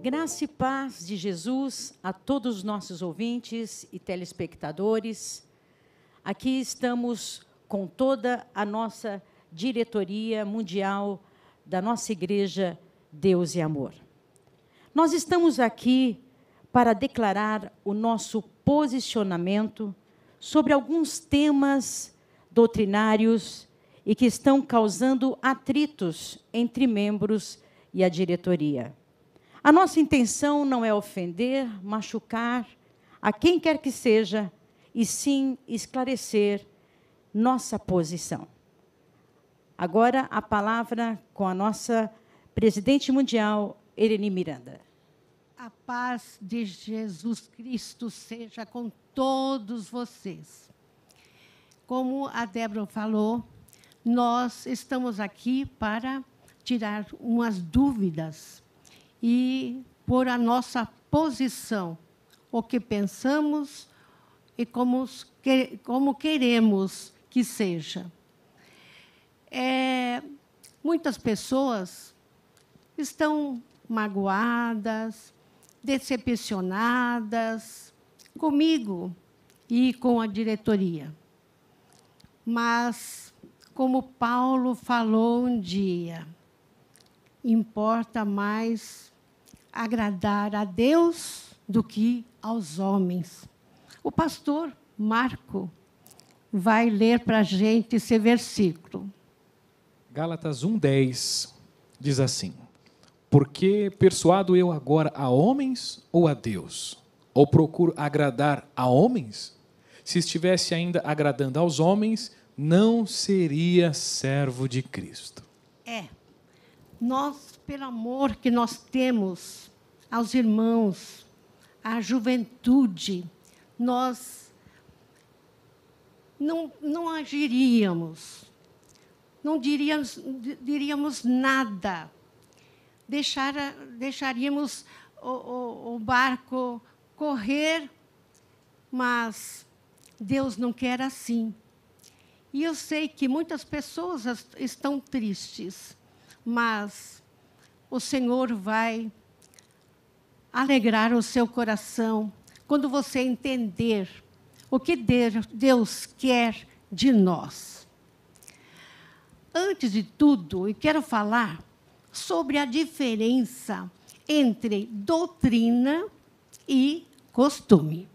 Graça e paz de Jesus a todos os nossos ouvintes e telespectadores. Aqui estamos com toda a nossa diretoria mundial da nossa Igreja Deus e Amor. Nós estamos aqui para declarar o nosso posicionamento sobre alguns temas doutrinários e que estão causando atritos entre membros e a diretoria. A nossa intenção não é ofender, machucar a quem quer que seja, e sim esclarecer nossa posição. Agora, a palavra com a nossa presidente mundial, Irene Miranda. A paz de Jesus Cristo seja com todos vocês. Como a Débora falou, nós estamos aqui para tirar umas dúvidas e pôr a nossa posição, o que pensamos e como queremos que seja. Muitas pessoas estão magoadas, decepcionadas comigo e com a diretoria. Mas, como Paulo falou um dia, importa mais agradar a Deus do que aos homens. O pastor Marco vai ler para a gente esse versículo. Gálatas 1:10 diz assim: porque persuado eu agora a homens ou a Deus? Ou procuro agradar a homens? Se estivesse ainda agradando aos homens, não seria servo de Cristo. Nós, pelo amor que nós temos aos irmãos, à juventude, nós não agiríamos, não diríamos nada, deixaríamos o barco correr, mas Deus não quer assim. E eu sei que muitas pessoas estão tristes, mas o Senhor vai alegrar o seu coração quando você entender o que Deus quer de nós. Antes de tudo, eu quero falar sobre a diferença entre doutrina e costume.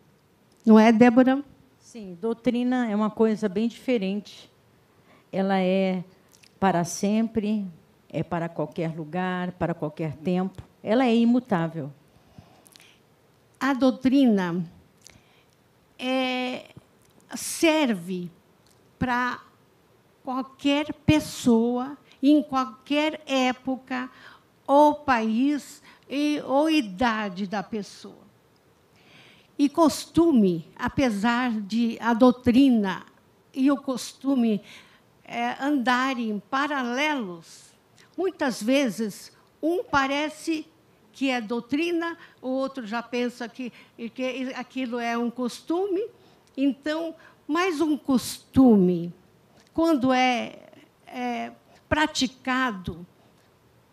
Não é, Débora? Sim, doutrina é uma coisa bem diferente. Ela é para sempre, é para qualquer lugar, para qualquer tempo. Ela é imutável. A doutrina serve para qualquer pessoa, em qualquer época, ou país, ou idade da pessoa. E costume, apesar de a doutrina e o costume andarem paralelos, muitas vezes um parece que é doutrina, o outro já pensa que aquilo é um costume. Então, mais um costume, quando é praticado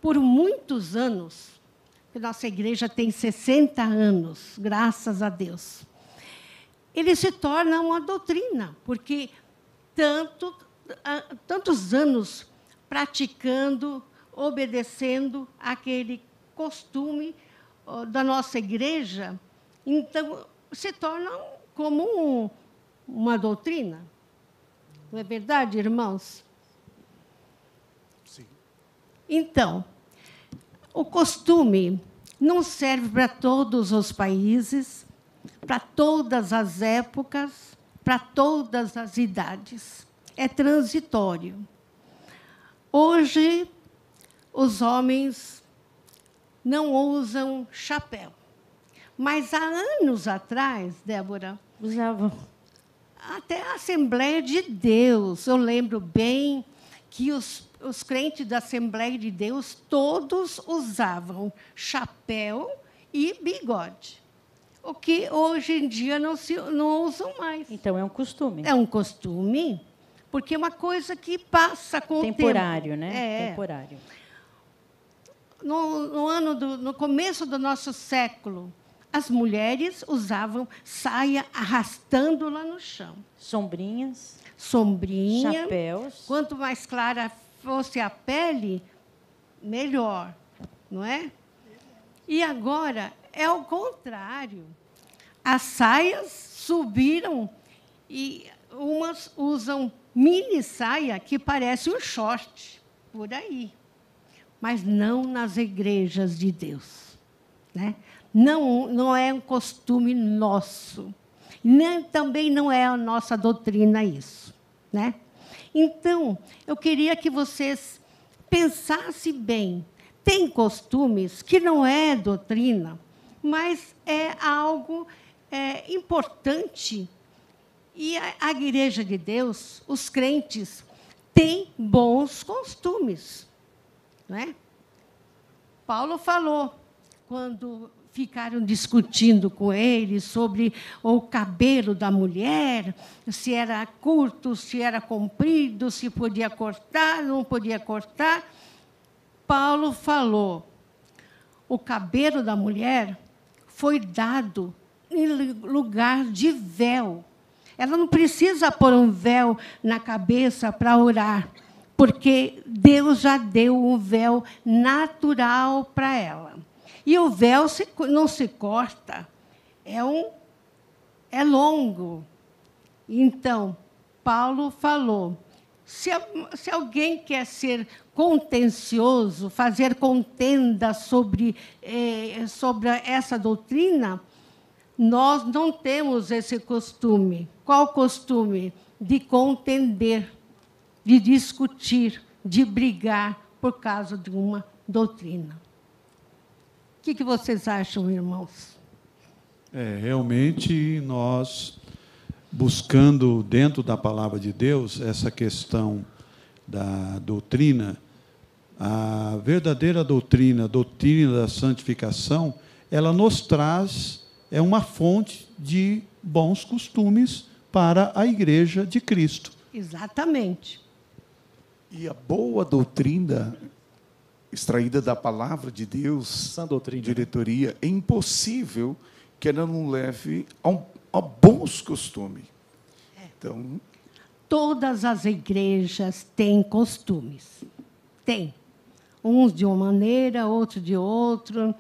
por muitos anos, nossa igreja tem 60 anos, graças a Deus, ele se torna uma doutrina, porque tantos anos praticando, obedecendo aquele costume da nossa igreja, então se torna como uma doutrina. Não é verdade, irmãos? Sim. Então, o costume não serve para todos os países, para todas as épocas, para todas as idades. É transitório. Hoje, os homens não usam chapéu. Mas há anos atrás, Débora, Usavam. até a Assembleia de Deus, eu lembro bem que os crentes da Assembleia de Deus todos usavam chapéu e bigode, o que hoje em dia não usam mais. Então, é um costume. É um costume, porque é uma coisa que passa com o tempo. Temporário, né? É. Temporário. no começo do nosso século, as mulheres usavam saia arrastando-la no chão. Sombrinha. Chapéus. Quanto mais clara fosse a pele, melhor, não é? E agora é o contrário. As saias subiram e umas usam mini saia que parece um short, por aí. Mas não nas igrejas de Deus, né? Não é um costume nosso. Também não é a nossa doutrina isso, né? Então, eu queria que vocês pensassem bem. Tem costumes que não é doutrina, mas é algo importante. E a Igreja de Deus, os crentes, têm bons costumes, não é? Paulo falou, quando ficaram discutindo com ele sobre o cabelo da mulher, se era curto, se era comprido, se podia cortar, não podia cortar. Paulo falou, o cabelo da mulher foi dado em lugar de véu. Ela não precisa pôr um véu na cabeça para orar, porque Deus já deu um véu natural para ela. E o véu não se corta, é longo. Então, Paulo falou, se alguém quer ser contencioso, fazer contenda sobre essa doutrina, nós não temos esse costume. Qual o costume? De contender, de discutir, de brigar por causa de uma doutrina. O que vocês acham, irmãos? Realmente, nós, buscando dentro da palavra de Deus essa questão da doutrina, a verdadeira doutrina, a doutrina da santificação, ela nos traz uma fonte de bons costumes para a Igreja de Cristo. Exatamente. E a boa doutrina extraída da palavra de Deus, Sã doutrina, diretoria, é impossível que ela não leve a bons costumes. Então, todas as igrejas têm costumes. Tem. Uns de uma maneira, outros de outra.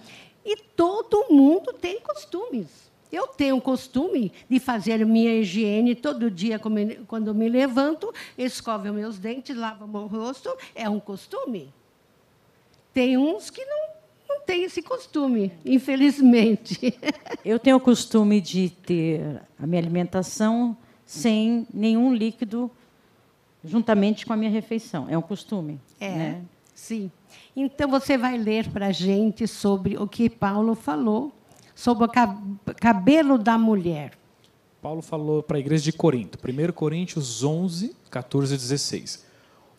E todo mundo tem costumes. Eu tenho o costume de fazer minha higiene todo dia, quando me levanto, escovo meus dentes, lavo meu rosto. É um costume. Tem uns que não têm esse costume, infelizmente. Eu tenho o costume de ter a minha alimentação sem nenhum líquido juntamente com a minha refeição. É um costume. Né? Sim. Então, você vai ler para a gente sobre o que Paulo falou, sobre o cabelo da mulher. Paulo falou para a igreja de Corinto, 1 Coríntios 11, 14 e 16.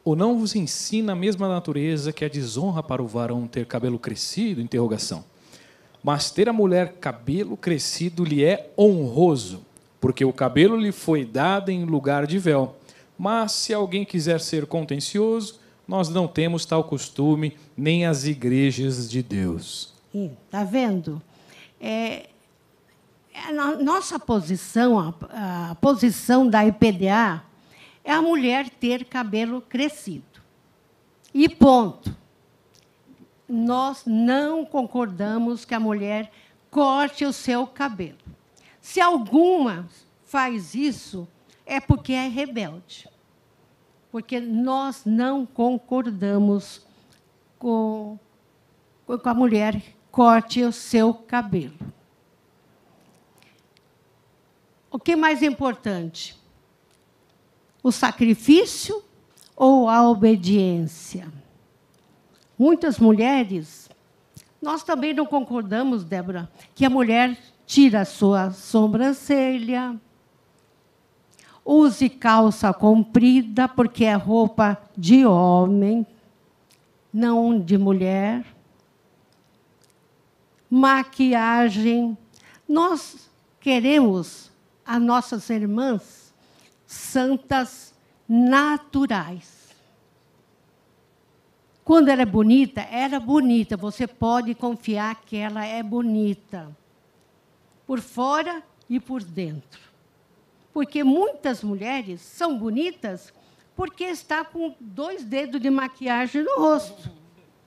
Ou não vos ensina a mesma natureza que a desonra para o varão ter cabelo crescido? Interrogação. Mas ter a mulher cabelo crescido lhe é honroso, porque o cabelo lhe foi dado em lugar de véu. Mas, se alguém quiser ser contencioso, nós não temos tal costume, nem as igrejas de Deus. Está vendo? A nossa posição, a posição da IPDA, é a mulher ter cabelo crescido. E ponto. Nós não concordamos que a mulher corte o seu cabelo. Se alguma faz isso, é porque é rebelde. Porque nós não concordamos com a mulher corte o seu cabelo. O que é mais importante? O sacrifício ou a obediência? Muitas mulheres, nós também não concordamos, Débora, que a mulher tira a sua sobrancelha, use calça comprida, porque é roupa de homem, não de mulher. Maquiagem. Nós queremos as nossas irmãs santas naturais. Quando ela é bonita, era bonita. Você pode confiar que ela é bonita. Por fora e por dentro. Porque muitas mulheres são bonitas porque está com 2 dedos de maquiagem no rosto.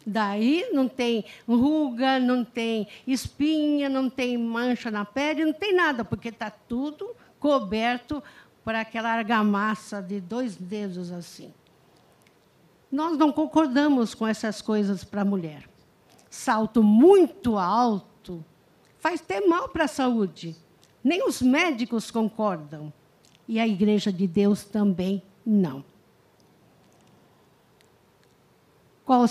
Daí não tem ruga, não tem espinha, não tem mancha na pele, não tem nada, porque está tudo coberto por aquela argamassa de 2 dedos assim. Nós não concordamos com essas coisas para a mulher. Salto muito alto faz até mal para a saúde. Nem os médicos concordam. E a Igreja de Deus também não. Qual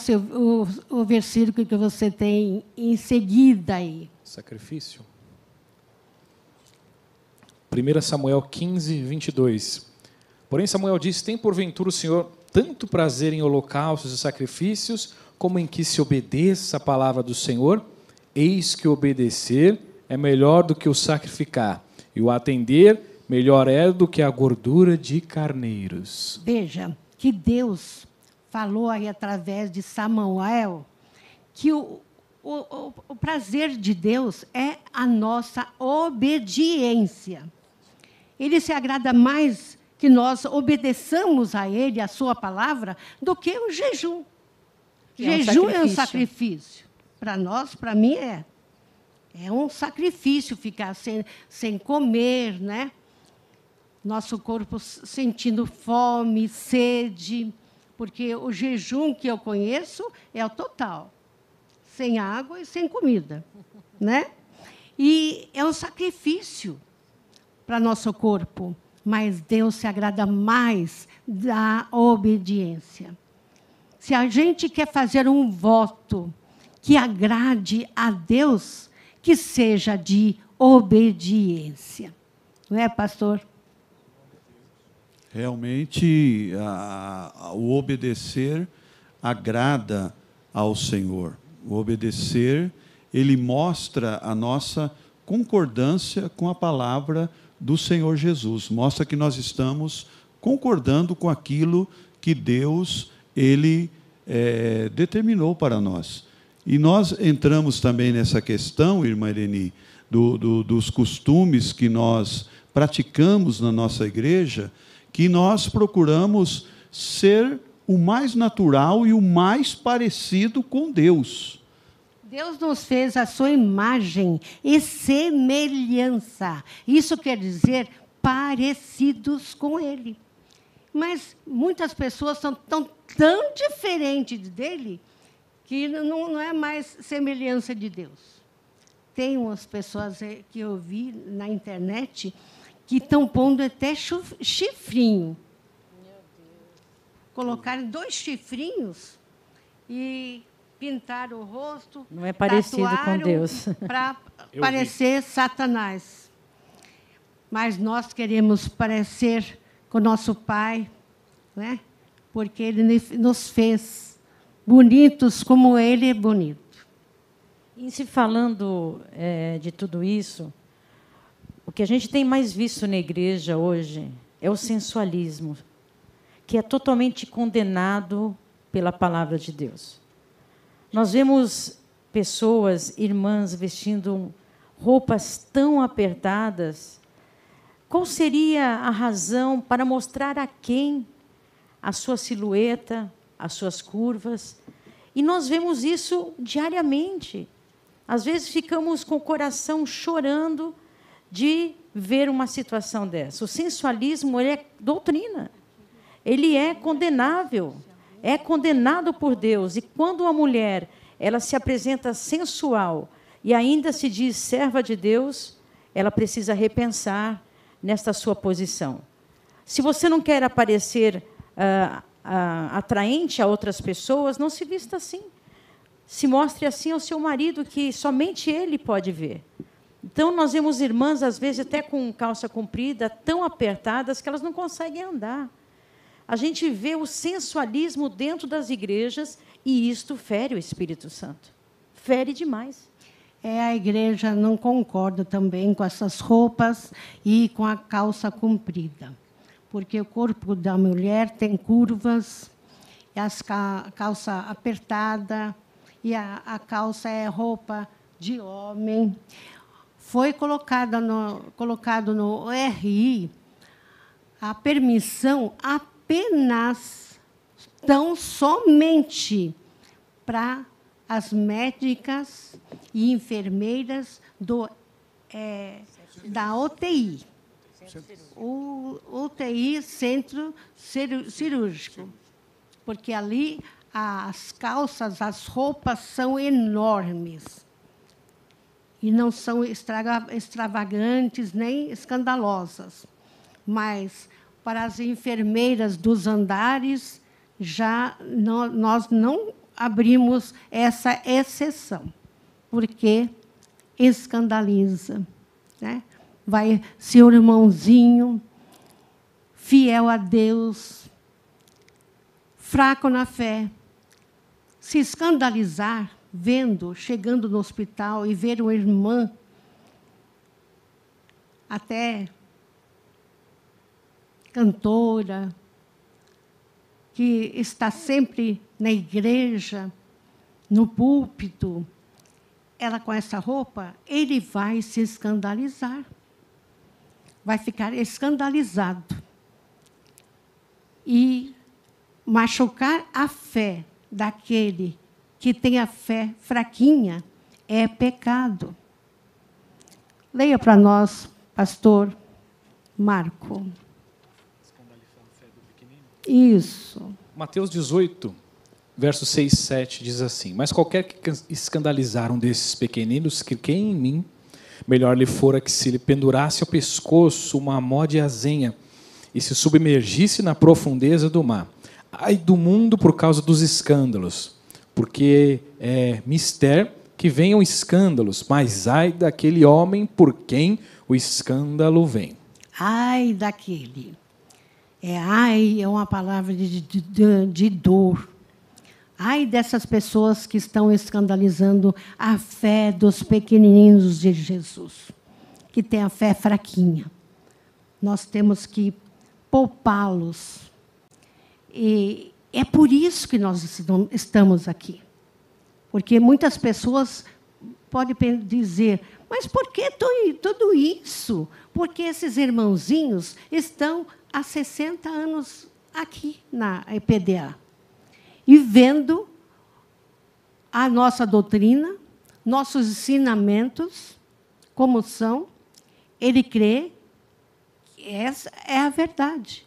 o versículo que você tem em seguida aí? Sacrifício. 1 Samuel 15, 22. Porém, Samuel disse: tem porventura o Senhor tanto prazer em holocaustos e sacrifícios, como em que se obedeça a palavra do Senhor? Eis que obedecer é melhor do que o sacrificar, e o atender melhor é do que a gordura de carneiros. Veja que Deus falou aí através de Samuel que o prazer de Deus é a nossa obediência. Ele se agrada mais que nós obedeçamos a Ele, a sua palavra, do que o jejum. Jejum é um sacrifício. Para nós, para mim, é. É um sacrifício ficar sem comer, né? Nosso corpo sentindo fome, sede, porque o jejum que eu conheço é o total. Sem água e sem comida, né? E é um sacrifício para nosso corpo. Mas Deus se agrada mais da obediência. Se a gente quer fazer um voto que agrade a Deus, que seja de obediência. Não é, pastor? Realmente, o obedecer agrada ao Senhor. O obedecer, ele mostra a nossa concordância com a palavra do Senhor Jesus. Mostra que nós estamos concordando com aquilo que Deus ele determinou para nós. E nós entramos também nessa questão, irmã Ireni, dos costumes que nós praticamos na nossa igreja, que nós procuramos ser o mais natural e o mais parecido com Deus. Deus nos fez a sua imagem e semelhança. Isso quer dizer parecidos com Ele. Mas muitas pessoas são tão diferentes dele que não é mais semelhança de Deus. Tem umas pessoas que eu vi na internet que estão pondo até chifrinho. Meu Deus. Colocaram 2 chifrinhos e pintar o rosto, não é parecido com Deus, para parecer Satanás. Mas nós queremos parecer com nosso Pai, né? Porque Ele nos fez bonitos como Ele é bonito. E se falando de tudo isso, o que a gente tem mais visto na igreja hoje é o sensualismo, que é totalmente condenado pela palavra de Deus. Nós vemos pessoas, irmãs, vestindo roupas tão apertadas. Qual seria a razão para mostrar a quem a sua silhueta, as suas curvas? E nós vemos isso diariamente. Às vezes ficamos com o coração chorando de ver uma situação dessa. O sensualismo ele é doutrina. Ele é condenável. É condenado por Deus. E quando uma mulher ela se apresenta sensual e ainda se diz serva de Deus, ela precisa repensar nesta sua posição. Se você não quer aparecer atraente a outras pessoas, não se vista assim. Se mostre assim ao seu marido, que somente ele pode ver. Então, nós vemos irmãs, às vezes, até com calça comprida, tão apertadas que elas não conseguem andar. A gente vê o sensualismo dentro das igrejas e isto fere o Espírito Santo. Fere demais. A igreja não concorda também com essas roupas e com a calça comprida. Porque o corpo da mulher tem curvas as calça apertada, e a calça é roupa de homem. Foi colocado no RI a permissão apenas, tão somente, para as médicas e enfermeiras da UTI. O UTI, Centro Cirúrgico. Porque ali as calças, as roupas são enormes. E não são extravagantes nem escandalosas. Mas, para as enfermeiras dos andares, nós não abrimos essa exceção, porque escandaliza. Né? Vai ser um irmãozinho, fiel a Deus, fraco na fé, se escandalizar, chegando no hospital e ver uma irmã, até cantora, que está sempre na igreja, no púlpito, ela com essa roupa, ele vai se escandalizar. Vai ficar escandalizado. E machucar a fé daquele que tem a fé fraquinha é pecado. Leia para nós, pastor Marco. Isso. Mateus 18, versos 6 e 7 diz assim: Mas qualquer que escandalizar um desses pequeninos que creem em mim, melhor lhe fora que se lhe pendurasse ao pescoço uma mó de azenha e se submergisse na profundeza do mar. Ai do mundo por causa dos escândalos, porque é mister que venham escândalos, mas ai daquele homem por quem o escândalo vem. Ai daquele. Ai é uma palavra de dor. Ai dessas pessoas que estão escandalizando a fé dos pequenininhos de Jesus, que têm a fé fraquinha. Nós temos que poupá-los. E é por isso que nós estamos aqui. Porque muitas pessoas podem dizer, mas por que tudo isso? Porque esses irmãozinhos estão há 60 anos aqui na EPDA. E vendo a nossa doutrina, nossos ensinamentos, como são, ele crê que essa é a verdade.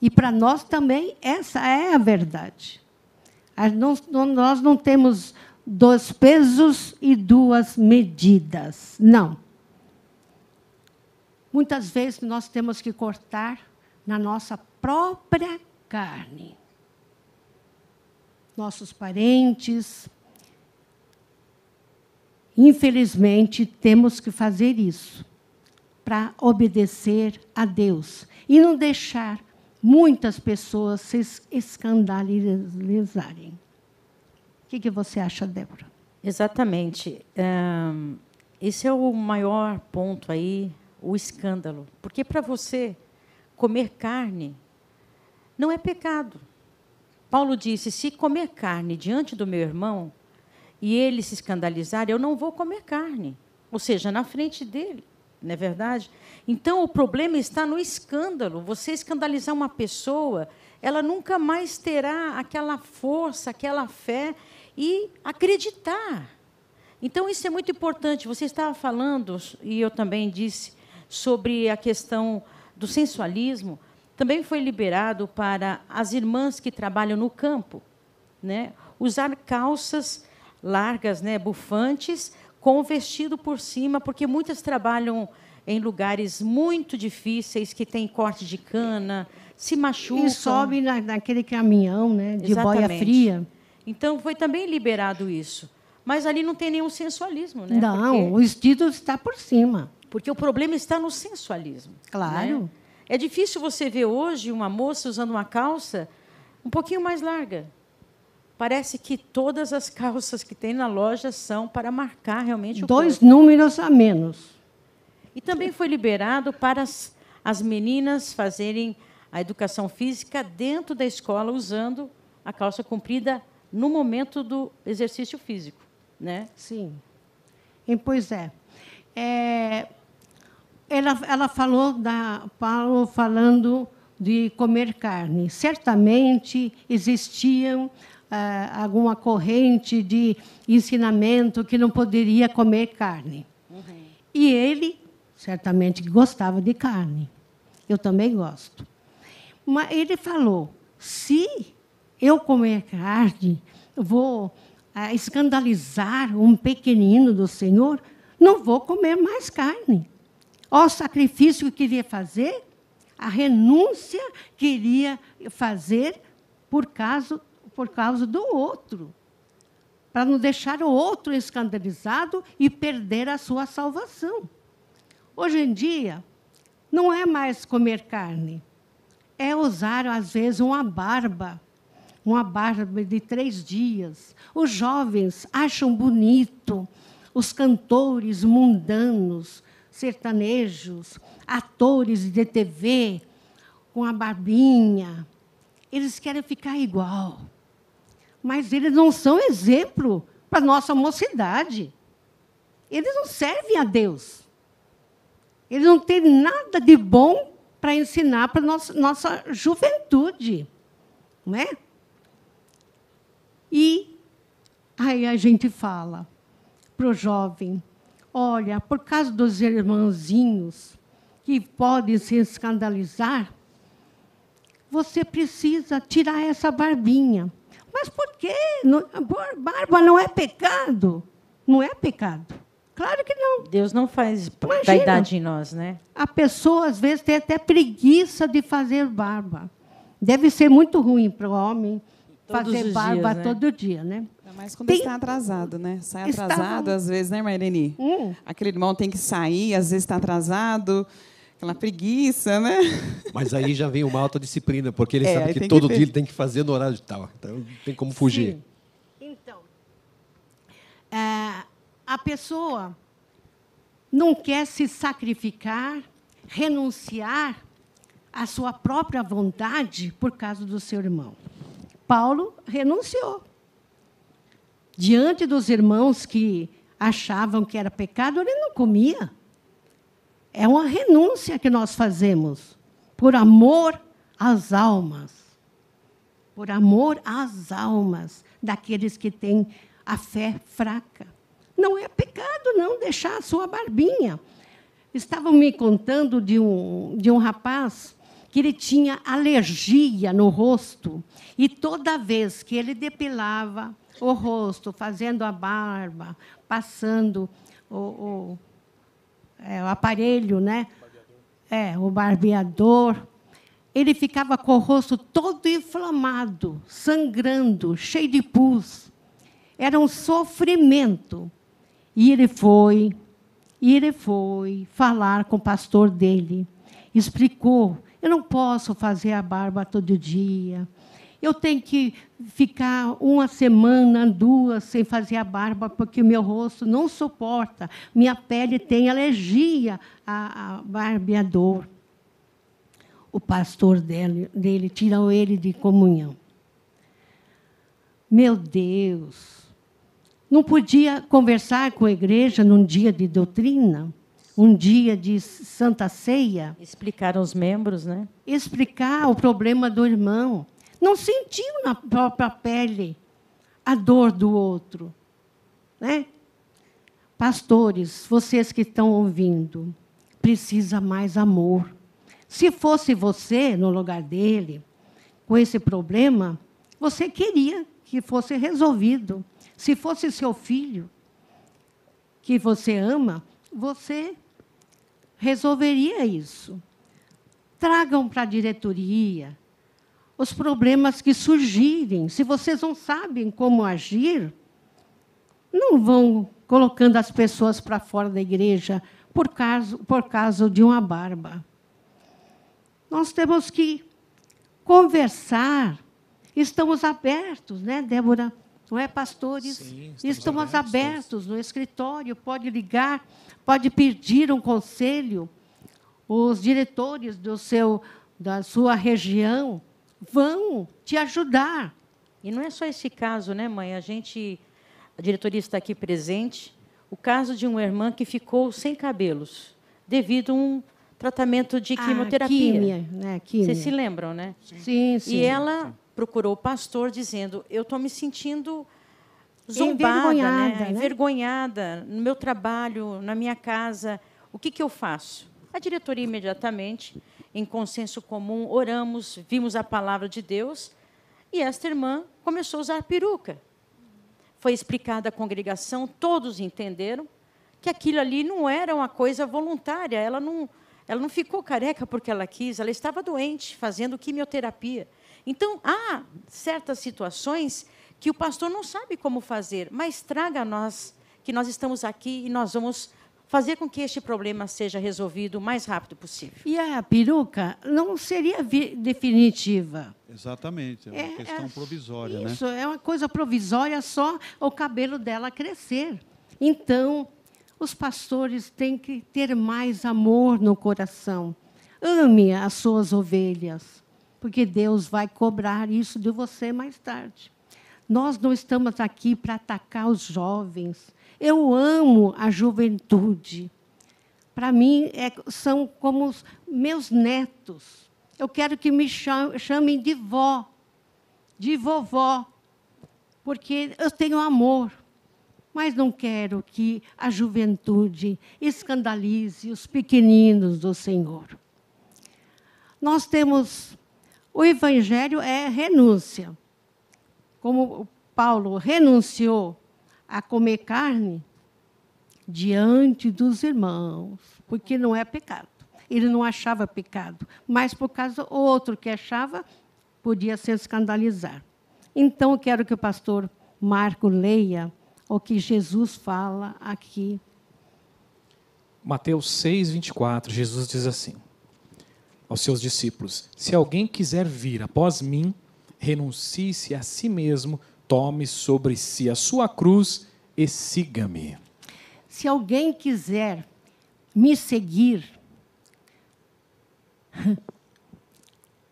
E, para nós também, essa é a verdade. Nós não temos 2 pesos e 2 medidas. Não. Muitas vezes, nós temos que cortar na nossa própria carne. Nossos parentes. Infelizmente, temos que fazer isso para obedecer a Deus e não deixar muitas pessoas se escandalizarem. O que você acha, Débora? Exatamente. Esse é o maior ponto aí, o escândalo. Porque, para você, comer carne não é pecado. Paulo disse, se comer carne diante do meu irmão e ele se escandalizar, eu não vou comer carne. Ou seja, na frente dele. Não é verdade? Então, o problema está no escândalo. Você escandalizar uma pessoa, ela nunca mais terá aquela força, aquela fé e acreditar. Então, isso é muito importante. Você estava falando, e eu também disse, sobre a questão do sensualismo. Também foi liberado para as irmãs que trabalham no campo, né? Usar calças largas, né, bufantes, com o vestido por cima, porque muitas trabalham em lugares muito difíceis, que tem corte de cana, se machucam. E sobe naquele caminhão, né, de Exatamente. boia fria. Então, foi também liberado isso. Mas ali não tem nenhum sensualismo. Né? Não, o vestido está por cima. Porque o problema está no sensualismo. Claro. Né? É difícil você ver hoje uma moça usando uma calça um pouquinho mais larga. Parece que todas as calças que tem na loja são para marcar realmente o 2 corpo. números a menos. E também foi liberado para as meninas fazerem a educação física dentro da escola, usando a calça comprida no momento do exercício físico, né? Sim. E, pois é. Ela falou Paulo falando de comer carne. Certamente existiam alguma corrente de ensinamento que não poderia comer carne. E ele certamente gostava de carne. Eu também gosto. Mas ele falou: se eu comer carne, vou escandalizar um pequenino do Senhor, não vou comer mais carne. Ó, o sacrifício que queria fazer, a renúncia que iria fazer por causa do outro, para não deixar o outro escandalizado e perder a sua salvação. Hoje em dia, não é mais comer carne, é usar, às vezes, uma barba de 3 dias. Os jovens acham bonito os cantores mundanos, sertanejos, atores de TV, com a barbinha. Eles querem ficar igual. Mas eles não são exemplo para a nossa mocidade. Eles não servem a Deus. Eles não têm nada de bom para ensinar para a nossa juventude. Não é? E aí a gente fala para o jovem: olha, por causa dos irmãozinhos que podem se escandalizar, você precisa tirar essa barbinha. Mas por quê? Barba não é pecado. Não é pecado. Claro que não. Deus não faz Imagina, vaidade em nós, né? a pessoa, às vezes, tem até preguiça de fazer barba. Deve ser muito ruim para o homem Todos fazer os barba dias, né? todo dia, né? Ainda mais quando está atrasado, né? Sai atrasado, às vezes, né, Marlene? Aquele irmão tem que sair, às vezes está atrasado, aquela preguiça, né? Mas aí já vem uma autodisciplina, porque ele aí sabe que tem todo que dia ele tem que fazer no horário de tal. Então, não tem como fugir. Sim. Então, a pessoa não quer se sacrificar, renunciar à sua própria vontade por causa do seu irmão. Paulo renunciou. Diante dos irmãos que achavam que era pecado, ele não comia. É uma renúncia que nós fazemos por amor às almas. Por amor às almas daqueles que têm a fé fraca. Não é pecado, não, deixar a sua barbinha. Estavam me contando de um rapaz que ele tinha alergia no rosto, e toda vez que ele depilava o rosto, fazendo a barba, passando o aparelho, né? O barbeador, ele ficava com o rosto todo inflamado, sangrando, cheio de pus. Era um sofrimento. E ele foi falar com o pastor dele, explicou: eu não posso fazer a barba todo dia. Eu tenho que ficar 1 semana, 2, sem fazer a barba, porque o meu rosto não suporta. Minha pele tem alergia a barbeador. O pastor dele tirou ele de comunhão. Meu Deus! Não podia conversar com a igreja num dia de doutrina? Um dia de Santa Ceia? Explicar aos membros, né? Explicar o problema do irmão. Não sentiu na própria pele a dor do outro, né? Pastores, vocês que estão ouvindo, precisa mais amor. Se fosse você no lugar dele, com esse problema, você queria que fosse resolvido. Se fosse seu filho, que você ama, você resolveria isso. Tragam para a diretoria os problemas que surgirem. Se vocês não sabem como agir, não vão colocando as pessoas para fora da igreja por causa de uma barba. Nós temos que conversar. Estamos abertos, né, Débora? Não é, pastores? Sim, estamos abertos no escritório. Pode ligar, pode pedir um conselho. Os diretores da sua região vão te ajudar. E não é só esse caso, né, mãe? A diretoria está aqui presente, o caso de uma irmã que ficou sem cabelos, devido a um tratamento de quimioterapia. Químia, né? Químia. Vocês se lembram, né? Sim, sim. E ela procurou o pastor dizendo, eu estou me sentindo zombada, Envergonhada, né? Envergonhada no meu trabalho, na minha casa. O que eu faço? A diretoria, imediatamente, em consenso comum, oramos, vimos a palavra de Deus, e esta irmã começou a usar peruca. Foi explicada à congregação, todos entenderam que aquilo ali não era uma coisa voluntária, ela não ficou careca porque ela quis, ela estava doente, fazendo quimioterapia. Então, há certas situações que o pastor não sabe como fazer, mas traga a nós, que nós estamos aqui e nós vamos fazer com que este problema seja resolvido o mais rápido possível. E a peruca não seria definitiva. Exatamente, é uma questão provisória, né? Isso, é uma coisa provisória, só o cabelo dela crescer. Então, os pastores têm que ter mais amor no coração. Ame as suas ovelhas, porque Deus vai cobrar isso de você mais tarde. Nós não estamos aqui para atacar os jovens. Eu amo a juventude. Para mim, são como os meus netos. Eu quero que me chamem de vó, de vovó, porque eu tenho amor. Mas não quero que a juventude escandalize os pequeninos do Senhor. Nós temos... O Evangelho é renúncia. Como Paulo renunciou a comer carne diante dos irmãos, porque não é pecado. Ele não achava pecado, mas por causa do outro que achava, podia se escandalizar. Então, eu quero que o pastor Marco leia o que Jesus fala aqui. Mateus 6, 24, Jesus diz assim aos seus discípulos: se alguém quiser vir após mim, renuncie-se a si mesmo, tome sobre si a sua cruz e siga-me. Se alguém quiser me seguir,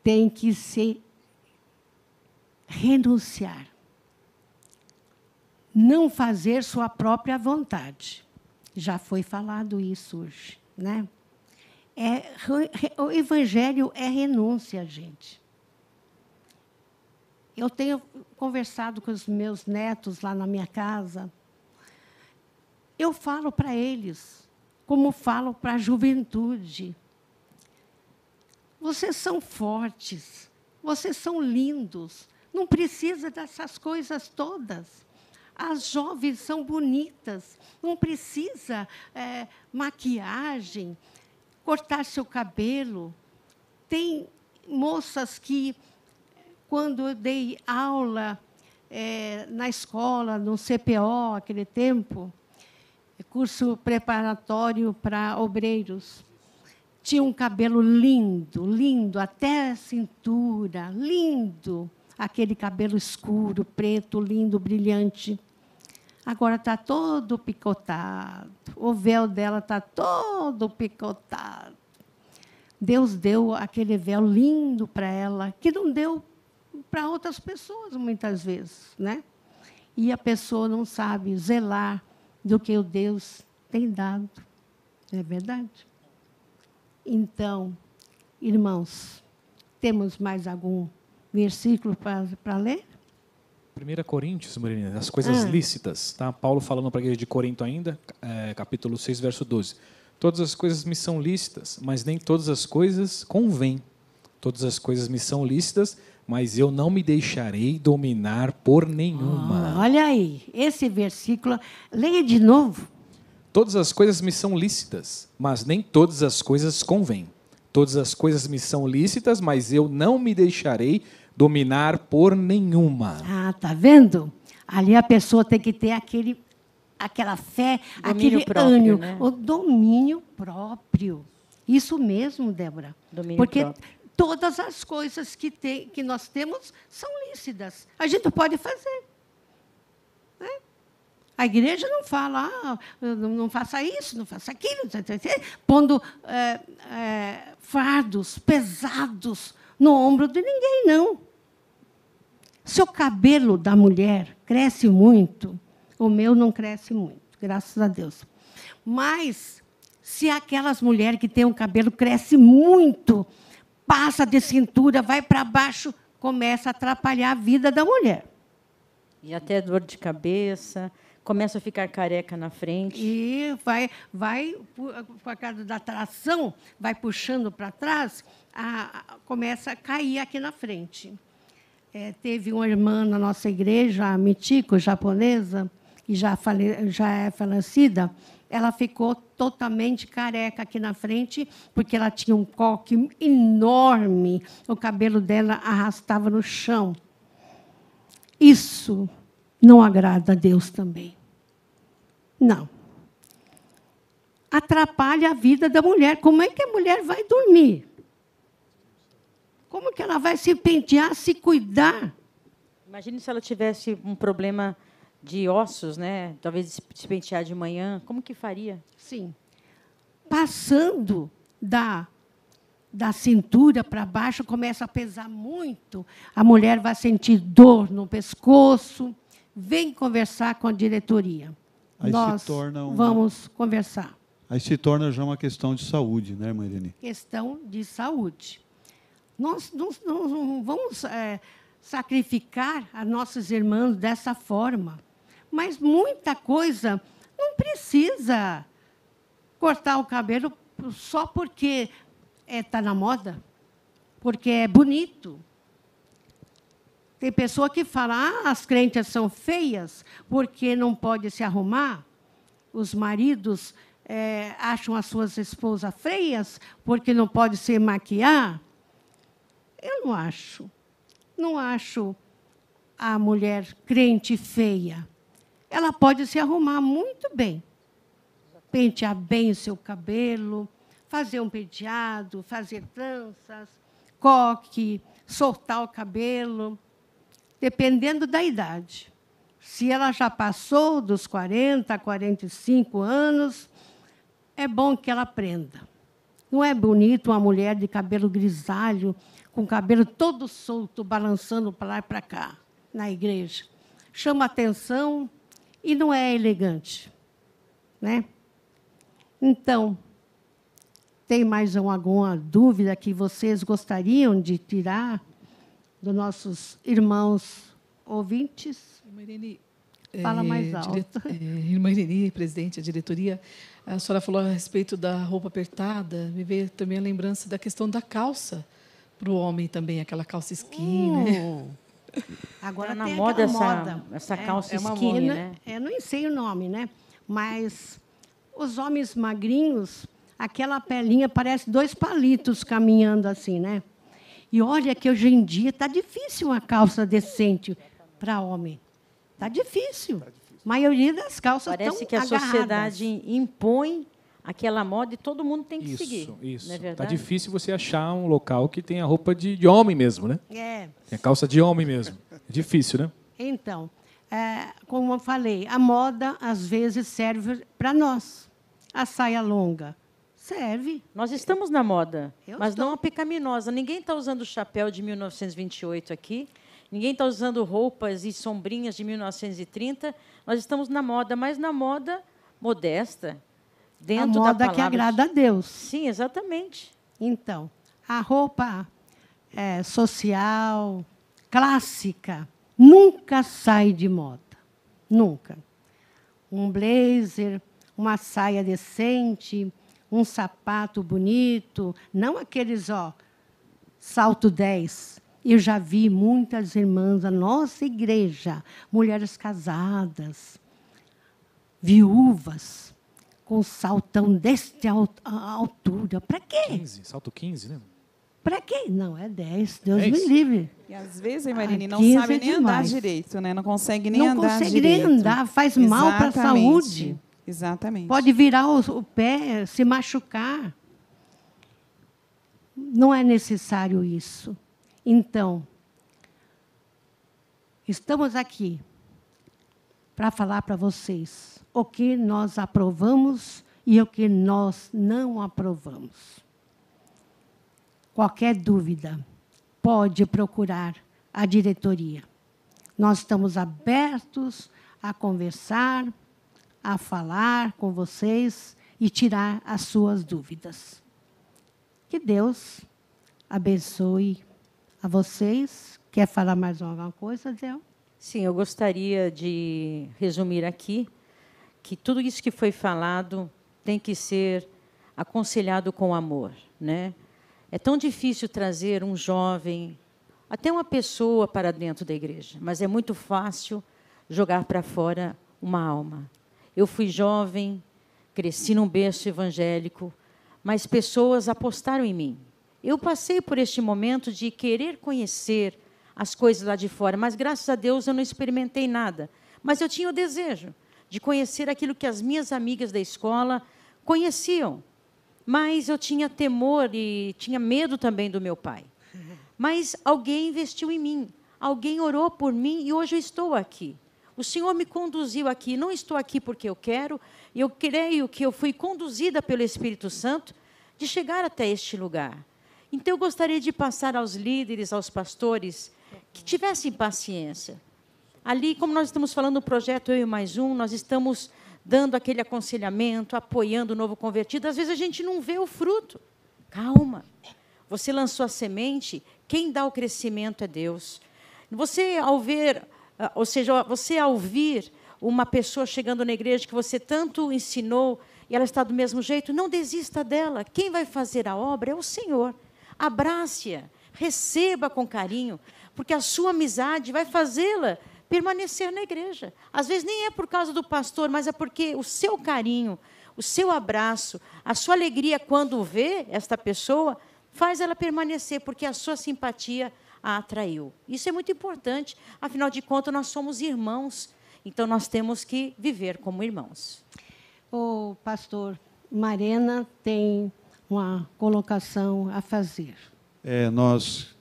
tem que se renunciar. Não fazer sua própria vontade. Já foi falado isso hoje, né? O Evangelho é renúncia, gente. Eu tenho conversado com os meus netos lá na minha casa. Eu falo para eles, como falo para a juventude. Vocês são fortes, vocês são lindos. Não precisa dessas coisas todas. As jovens são bonitas, não precisa maquiagem, cortar seu cabelo. Tem moças que, quando eu dei aula na escola, no CPO, aquele tempo, curso preparatório para obreiros, tinha um cabelo lindo, lindo, até a cintura, lindo. Aquele cabelo escuro, preto, lindo, brilhante. Agora está todo picotado. O véu dela está todo picotado. Deus deu aquele véu lindo para ela, que não deu para outras pessoas, muitas vezes, né? E a pessoa não sabe zelar do que o Deus tem dado. Não é verdade? Então, irmãos, temos mais algum versículo para ler? 1 Coríntios, Marilene, as coisas lícitas. Tá? Paulo falando para a igreja de Corinto ainda, capítulo 6, verso 12. Todas as coisas me são lícitas, mas nem todas as coisas convêm. Todas as coisas me são lícitas, mas eu não me deixarei dominar por nenhuma. Olha aí, esse versículo, leia de novo. Todas as coisas me são lícitas, mas nem todas as coisas convêm. Todas as coisas me são lícitas, mas eu não me deixarei dominar por nenhuma. Ah, tá vendo? Ali a pessoa tem que ter aquela fé, Domínio aquele próprio, ânimo, né? o domínio próprio. Isso mesmo, Débora. Domínio Porque próprio. todas as coisas que nós temos são lícitas. A gente pode fazer. Né? A igreja não fala, não faça isso, não faça aquilo, pondo fardos pesados no ombro de ninguém, não. Se o cabelo da mulher cresce muito, o meu não cresce muito, graças a Deus. Mas, se aquelas mulheres que têm um cabelo cresce muito, passa de cintura, vai para baixo, começa a atrapalhar a vida da mulher. E até dor de cabeça, começa a ficar careca na frente. E vai por causa da tração, vai puxando para trás, começa a cair aqui na frente. Teve uma irmã na nossa igreja, a Mitiko, japonesa, que já é falecida, ela ficou totalmente careca aqui na frente, porque ela tinha um coque enorme, o cabelo dela arrastava no chão. Isso não agrada a Deus também. Não. Atrapalha a vida da mulher. Como é que a mulher vai dormir? Como que ela vai se pentear, se cuidar? Imagine se ela tivesse um problema de ossos, né? Talvez se pentear de manhã. Como que faria? Sim. Passando da cintura para baixo, começa a pesar muito. A mulher vai sentir dor no pescoço. Vem conversar com a diretoria. Aí Nós vamos conversar. Aí se torna já uma questão de saúde, né, irmã Irene? Questão de saúde. Nós não vamos sacrificar as nossas irmãs dessa forma. Mas muita coisa não precisa cortar o cabelo só porque está na moda, porque é bonito. Tem pessoa que fala, as crentes são feias porque não pode se arrumar. Os maridos acham as suas esposas feias porque não pode se maquiar. Eu não acho. Não acho a mulher crente feia. Ela pode se arrumar muito bem. Pentear bem o seu cabelo, fazer um penteado, fazer tranças, coque, soltar o cabelo, dependendo da idade. Se ela já passou dos 40, 45 anos, é bom que ela aprenda. Não é bonito uma mulher de cabelo grisalho, com o cabelo todo solto, balançando para lá e para cá, na igreja. Chama atenção e não é elegante, né? Então, tem mais alguma dúvida que vocês gostariam de tirar dos nossos irmãos ouvintes? Irmã Irene, fala mais alto. Irmã Irene, presidente da diretoria, a senhora falou a respeito da roupa apertada, me veio também a lembrança da questão da calça, para o homem também, aquela calça skinny, né? Agora na tem moda essa calça uma skinny, moda, né? Não sei o nome, né? Mas os homens magrinhos, aquela pelinha parece 2 palitos caminhando assim, né? E olha que hoje em dia está difícil uma calça decente para homem. Está difícil. A maioria das calças estão agarradas. Parece que a sociedade impõe aquela moda e todo mundo tem que seguir. Isso. Não é verdade? Está difícil você achar um local que tenha roupa de homem mesmo, né? Tem a calça de homem mesmo. É difícil, né? Então, como eu falei, a moda, às vezes, serve para nós. A saia longa serve. Nós estamos na moda, mas não a pecaminosa. Ninguém está usando o chapéu de 1928 aqui. Ninguém está usando roupas e sombrinhas de 1930. Nós estamos na moda, mas na moda modesta. Dentro a moda da palavra que agrada a Deus. Sim, exatamente. Então, a roupa social, clássica, nunca sai de moda. Nunca. Um blazer, uma saia decente, um sapato bonito, não aqueles, salto 10. Eu já vi muitas irmãs da nossa igreja, mulheres casadas, viúvas, com saltão desta altura. Para quê? 15, salto 15, né? Para quê? Não, é 10. Deus me livre. E às vezes, Marini, não 15 sabe nem andar direito, né? Não consegue nem andar direito. Não consegue nem andar, faz mal para a saúde. Exatamente. Pode virar o pé, se machucar. Não é necessário isso. Então, estamos aqui para falar para vocês o que nós aprovamos e o que nós não aprovamos. Qualquer dúvida, pode procurar a diretoria. Nós estamos abertos a conversar, a falar com vocês e tirar as suas dúvidas. Que Deus abençoe a vocês. Quer falar mais alguma coisa, Zé? Sim, eu gostaria de resumir aqui que tudo isso que foi falado tem que ser aconselhado com amor, né? É tão difícil trazer um jovem, até uma pessoa, para dentro da igreja, mas é muito fácil jogar para fora uma alma. Eu fui jovem, cresci num berço evangélico, mas pessoas apostaram em mim. Eu passei por este momento de querer conhecer as coisas lá de fora, mas, graças a Deus, eu não experimentei nada. Mas eu tinha o desejo de conhecer aquilo que as minhas amigas da escola conheciam. Mas eu tinha temor e tinha medo também do meu pai. Mas alguém investiu em mim, alguém orou por mim e hoje eu estou aqui. O Senhor me conduziu aqui, não estou aqui porque eu quero, e eu creio que eu fui conduzida pelo Espírito Santo de chegar até este lugar. Então, eu gostaria de passar aos líderes, aos pastores, que tivessem paciência. Ali, como nós estamos falando do projeto Eu e Mais Um, nós estamos dando aquele aconselhamento, apoiando o novo convertido. Às vezes, a gente não vê o fruto. Calma. Você lançou a semente, quem dá o crescimento é Deus. Você, ao ver, ou seja, você, ao ouvir uma pessoa chegando na igreja que você tanto ensinou e ela está do mesmo jeito, não desista dela. Quem vai fazer a obra é o Senhor. Abrace-a, receba com carinho, porque a sua amizade vai fazê-la permanecer na igreja. Às vezes nem é por causa do pastor, mas é porque o seu carinho, o seu abraço, a sua alegria quando vê esta pessoa, faz ela permanecer, porque a sua simpatia a atraiu. Isso é muito importante, afinal de contas, nós somos irmãos, então nós temos que viver como irmãos. O pastor Marena tem uma colocação a fazer. Nós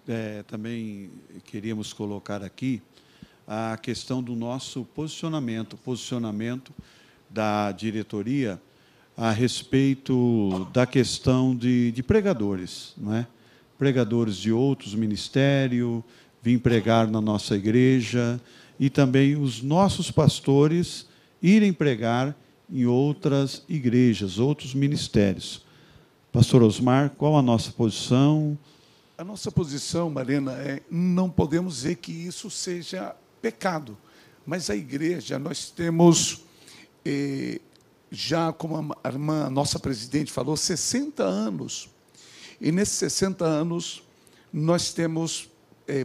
também queríamos colocar aqui a questão do nosso posicionamento da diretoria a respeito da questão de pregadores, não é? Pregadores de outros ministérios, vim pregar na nossa igreja, e também os nossos pastores irem pregar em outras igrejas, outros ministérios. Pastor Osmar, qual a nossa posição? A nossa posição, Marina, não podemos dizer que isso seja pecado, mas a igreja, nós temos, já como a nossa presidente falou, 60 anos. E nesses 60 anos, nós temos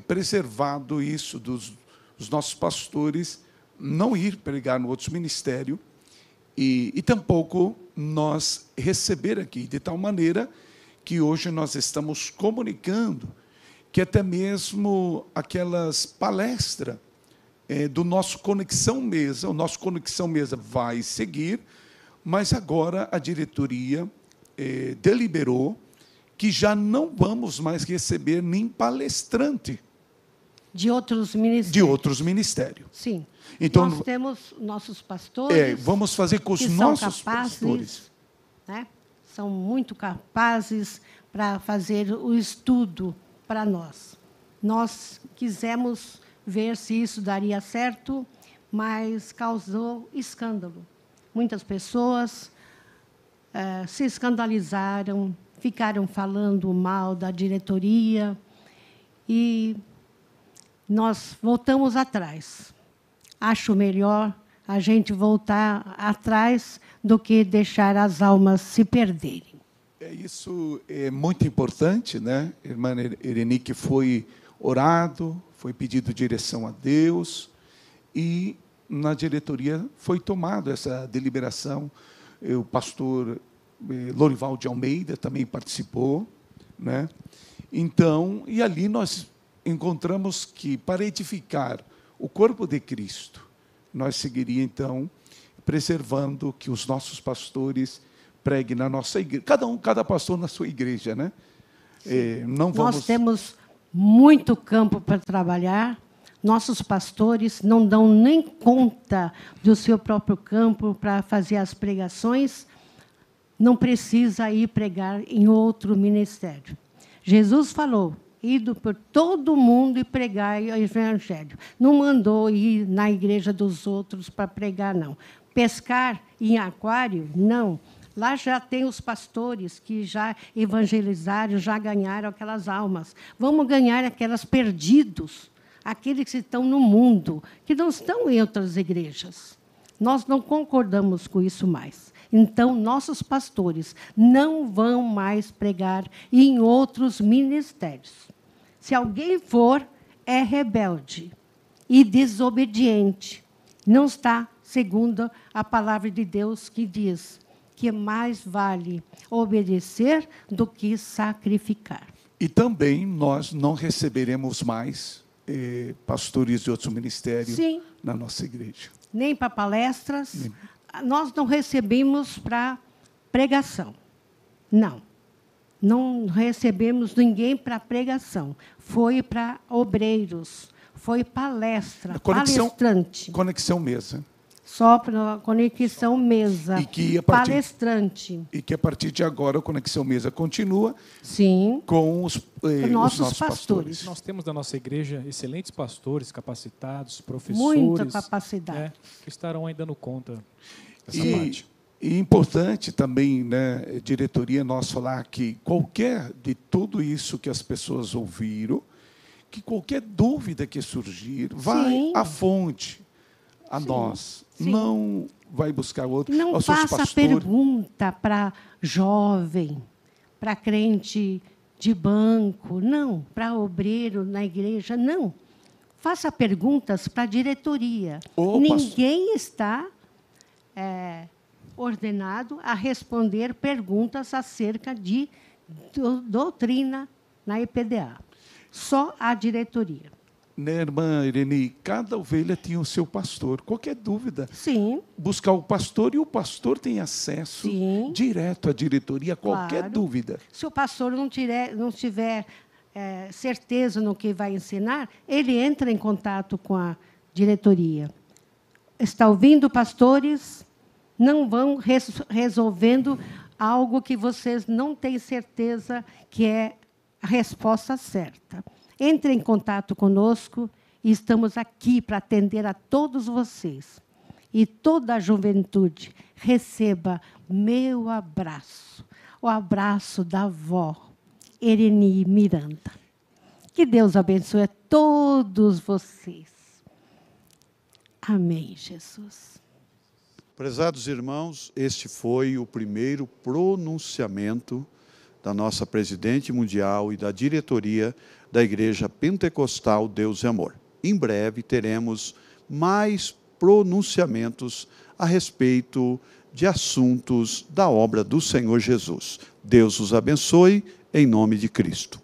preservado isso dos nossos pastores, não ir pregar no outro ministério, e tampouco nós receber aqui, de tal maneira que hoje nós estamos comunicando que até mesmo aquelas palestras do nosso Conexão Mesa, o nosso Conexão Mesa vai seguir, mas agora a diretoria deliberou que já não vamos mais receber nem palestrante de outros ministérios. De outros ministérios. Sim. Então, nós temos nossos pastores. Vamos fazer com os nossos pastores. Né? São muito capazes para fazer o estudo para nós. Nós quisemos ver se isso daria certo, mas causou escândalo. Muitas pessoas se escandalizaram, ficaram falando mal da diretoria e nós voltamos atrás. Acho melhor a gente voltar atrás do que deixar as almas se perderem. Isso é muito importante, né? Irmã Irene, que foi orado, foi pedido direção a Deus, e na diretoria foi tomada essa deliberação. O pastor Lorival de Almeida também participou, né? Então, e ali nós encontramos que, para edificar o corpo de Cristo, nós seguiríamos, então, preservando que os nossos pastores preguem na nossa igreja, cada pastor na sua igreja, né? Não vamos... Nós temos muito campo para trabalhar, nossos pastores não dão nem conta do seu próprio campo para fazer as pregações, não precisa ir pregar em outro ministério. Jesus falou ido por todo mundo e pregar o evangelho. Não mandou ir na igreja dos outros para pregar, não. Pescar em aquário, não. Lá já tem os pastores que já evangelizaram, já ganharam aquelas almas. Vamos ganhar aquelas perdidos, aqueles que estão no mundo, que não estão em outras igrejas. Nós não concordamos com isso mais. Então, nossos pastores não vão mais pregar em outros ministérios. Se alguém for, é rebelde e desobediente. Não está segundo a palavra de Deus, que diz que mais vale obedecer do que sacrificar. E também nós não receberemos mais pastores de outros ministérios Sim. na nossa igreja. Nem para palestras. Nós não recebemos para pregação. Não. Não recebemos ninguém para pregação. Foi para obreiros. Foi palestra, palestrante. Conexão Mesa. Só para conexão mesa. E que palestrante. E que a partir de agora a Conexão Mesa continua. Sim. Com os nossos pastores. Nós temos na nossa igreja excelentes pastores, capacitados, professores. Muita capacidade. Que estarão aí dando conta dessa parte. E importante também, né, diretoria, nós falar que qualquer de tudo isso que as pessoas ouviram, que qualquer dúvida que surgir, vai à fonte, a nós. Sim. Não vai buscar outro. Não faça pergunta para jovem, para crente de banco, não. Para obreiro na igreja, não. Faça perguntas para a diretoria. Ninguém está ordenado a responder perguntas acerca de doutrina na EPDA. Só a diretoria. Né, irmã Irene, cada ovelha tinha o seu pastor. Qualquer dúvida, sim, buscar o pastor, e o pastor tem acesso direto à diretoria, qualquer dúvida. Se o pastor não tiver certeza no que vai ensinar, ele entra em contato com a diretoria. Está ouvindo, pastores? Não vão resolvendo algo que vocês não têm certeza que é a resposta certa. Entre em contato conosco e estamos aqui para atender a todos vocês. E toda a juventude receba meu abraço, o abraço da avó Ereni Miranda. Que Deus abençoe a todos vocês. Amém, Jesus. Prezados irmãos, este foi o primeiro pronunciamento da nossa presidente mundial e da diretoria da Igreja Pentecostal Deus e Amor. Em breve teremos mais pronunciamentos a respeito de assuntos da obra do Senhor Jesus. Deus os abençoe, em nome de Cristo.